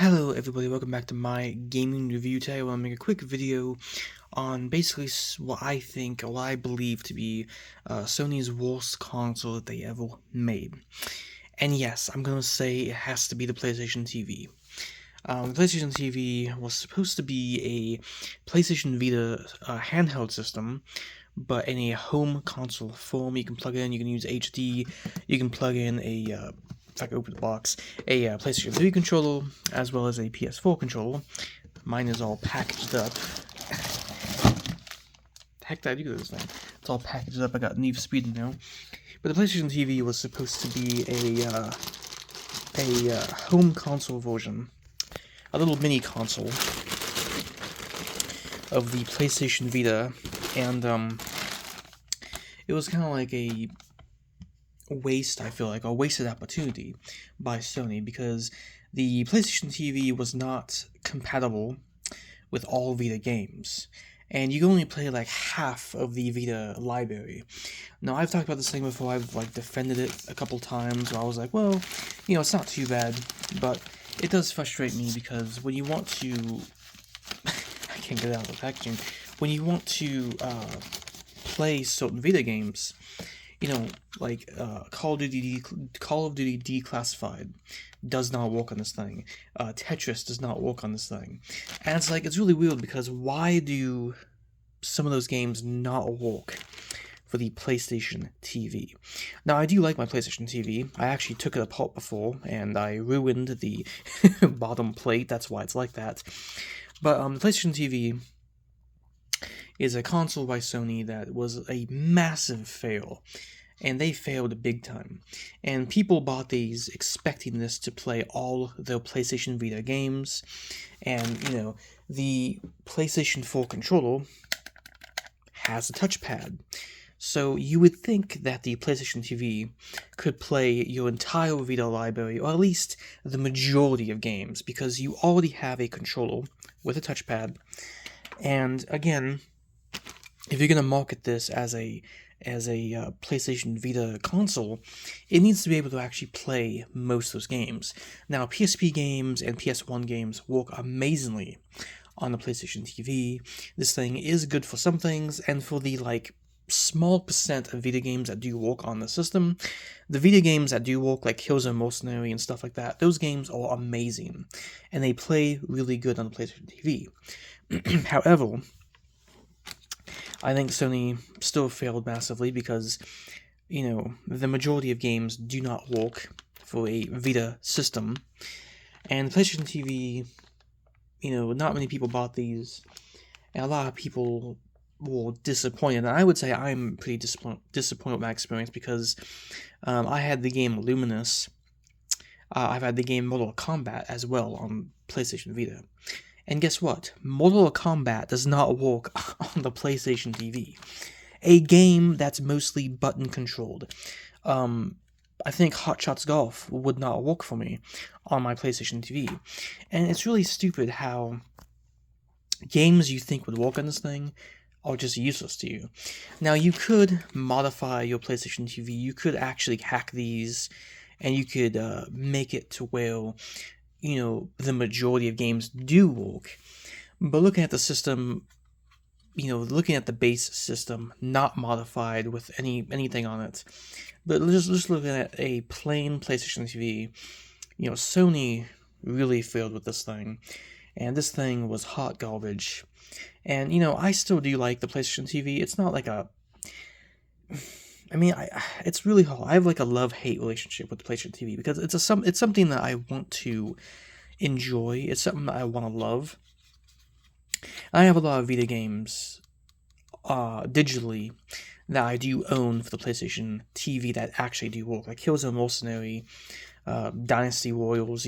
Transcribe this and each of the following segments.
Hello everybody, welcome back to my gaming review. Today I want to make a quick video on basically what I think, or what I believe to be Sony's worst console that they ever made. And yes, I'm going to say it has to be the PlayStation TV. The PlayStation TV was supposed to be a PlayStation Vita handheld system, but in a home console form. You can plug in, you can use HD, you can plug in if I can open the box, a PlayStation 3 controller, as well as a PS4 controller. Mine is all packaged up. The heck did I do to this thing? It's all packaged up. I got Need for Speed now. But the PlayStation TV was supposed to be a home console version, a little mini console of the PlayStation Vita, and it was kind of like a waste, I feel like, a wasted opportunity by Sony, because the PlayStation TV was not compatible with all Vita games, and you can only play like half of the Vita library. Now, I've talked about this thing before. I've defended it a couple times, where I was like, well, it's not too bad, but it does frustrate me because when you want to I can't get it out of the packaging. When you want to play certain Vita games, like Call of Duty Declassified does not work on this thing. Tetris does not work on this thing. And it's really weird, because why do some of those games not work for the PlayStation TV? Now, I do like my PlayStation TV. I actually took it apart before, and I ruined the bottom plate. That's why it's like that. But the PlayStation TV is a console by Sony that was a massive fail, and they failed big time. And people bought these expecting this to play all their PlayStation Vita games, and the PlayStation 4 controller has a touchpad. So you would think that the PlayStation TV could play your entire Vita library, or at least the majority of games, because you already have a controller with a touchpad. And again, if you're going to market this as a PlayStation Vita console, it needs to be able to actually play most of those games. Now, PSP games and PS1 games work amazingly on the PlayStation TV. This thing is good for some things, and for the small percent of Vita games that do work on the system, the Vita games that do work, like Killzone Mercenary and stuff like that, those games are amazing, and they play really good on the PlayStation TV. However, I think Sony still failed massively, because, the majority of games do not work for a Vita system. And the PlayStation TV, not many people bought these, and a lot of people were disappointed. And I would say I'm pretty disappointed with my experience, because I had the game Luminous. I've had the game Mortal Kombat as well on PlayStation Vita. And guess what? Mortal Kombat does not work on the PlayStation TV. A game that's mostly button controlled. I think Hot Shots Golf would not work for me on my PlayStation TV. And it's really stupid how games you think would work on this thing are just useless to you. Now, you could modify your PlayStation TV. You could actually hack these, and you could make it to where the majority of games do work. But looking at the system, looking at the base system, not modified with anything on it, but just looking at a plain PlayStation TV, Sony really failed with this thing, and this thing was hot garbage. And I still do like the PlayStation TV. It's not like it's really hard. I have a love-hate relationship with the PlayStation TV, because it's something that I want to enjoy. It's something that I want to love. I have a lot of Vita games digitally that I do own for the PlayStation TV that actually do work, like Killzone Mercenary, Dynasty Royals.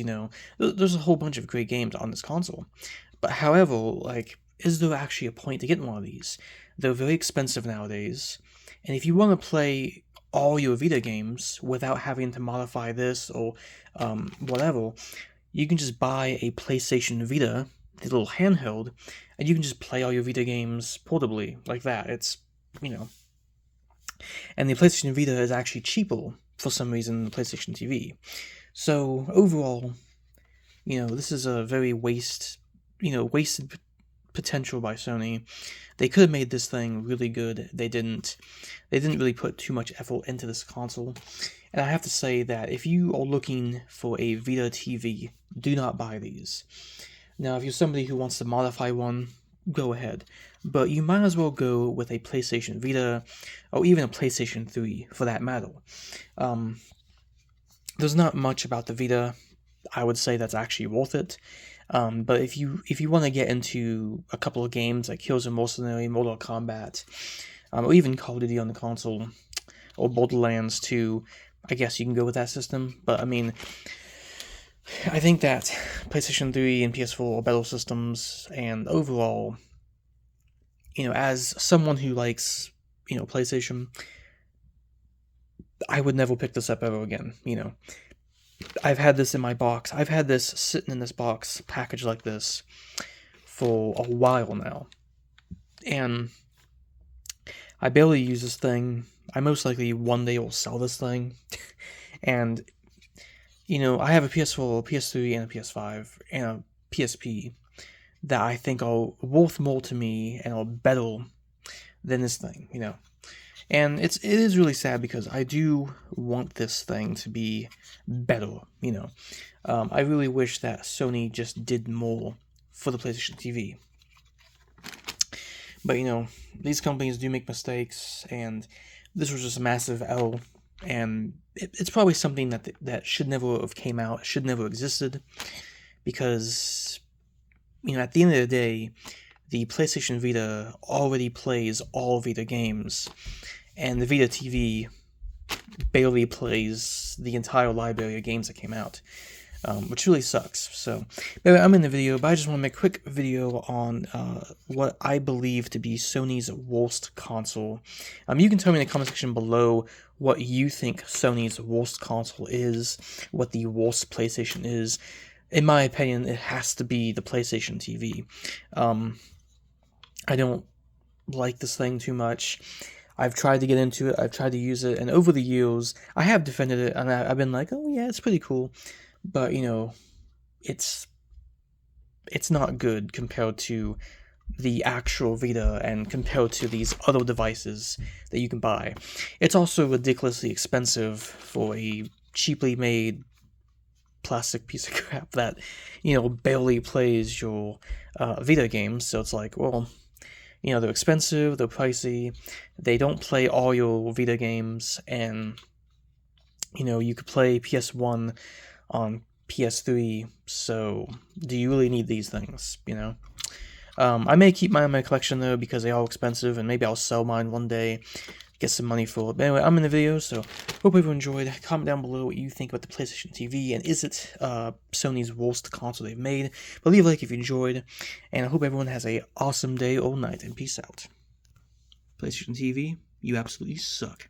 There's a whole bunch of great games on this console. But however, is there actually a point to getting one of these? They're very expensive nowadays, and if you want to play all your Vita games without having to modify this or whatever, you can just buy a PlayStation Vita, the little handheld, and you can just play all your Vita games portably like that. It's, and the PlayStation Vita is actually cheaper for some reason than the PlayStation TV. So overall, This is a very wasted potential by Sony. They could have made this thing really good. They didn't. They didn't really put too much effort into this console. And I have to say that if you are looking for a Vita TV, do not buy these. Now, if you're somebody who wants to modify one, go ahead. But you might as well go with a PlayStation Vita, or even a PlayStation 3, for that matter. There's not much about the Vita, I would say, that's actually worth it. But if you want to get into a couple of games like Killzone Mercenary, Mortal Kombat, or even Call of Duty on the console, or Borderlands 2, I guess you can go with that system. But I mean, I think that PlayStation 3 and PS4 are better systems, and overall, as someone who likes, PlayStation, I would never pick this up ever again. I've had this in my box. I've had this sitting in this box, packaged like this, for a while now. And I barely use this thing. I most likely one day will sell this thing. And, I have a PS4, a PS3, and a PS5, and a PSP that I think are worth more to me and are better than this thing, And it is really sad because I do want this thing to be better, I really wish that Sony just did more for the PlayStation TV. But, these companies do make mistakes, and this was just a massive L, and it's probably something that should never have came out, should never existed, because, at the end of the day, the PlayStation Vita already plays all Vita games, and the Vita TV barely plays the entire library of games that came out, which really sucks. So, anyway, I'm in the video, but I just want to make a quick video on what I believe to be Sony's worst console. You can tell me in the comment section below what you think Sony's worst console is, what the worst PlayStation is. In my opinion, it has to be the PlayStation TV. I don't like this thing too much. I've tried to get into it, I've tried to use it, and over the years, I have defended it, and I've been like, oh yeah, it's pretty cool. But, it's not good compared to the actual Vita and compared to these other devices that you can buy. It's also ridiculously expensive for a cheaply made plastic piece of crap that, barely plays your Vita games. So it's like, well, they're expensive, they're pricey, they don't play all your Vita games, and, you could play PS1 on PS3, so do you really need these things, I may keep mine in my collection, though, because they are expensive, and maybe I'll sell mine one day, get some money for it. But anyway, I'm in the video, so hope everyone enjoyed. Comment down below what you think about the PlayStation TV, and is it Sony's worst console they've made. But leave a like if you enjoyed, and I hope everyone has a awesome day or night, and peace out. PlayStation TV, you absolutely suck.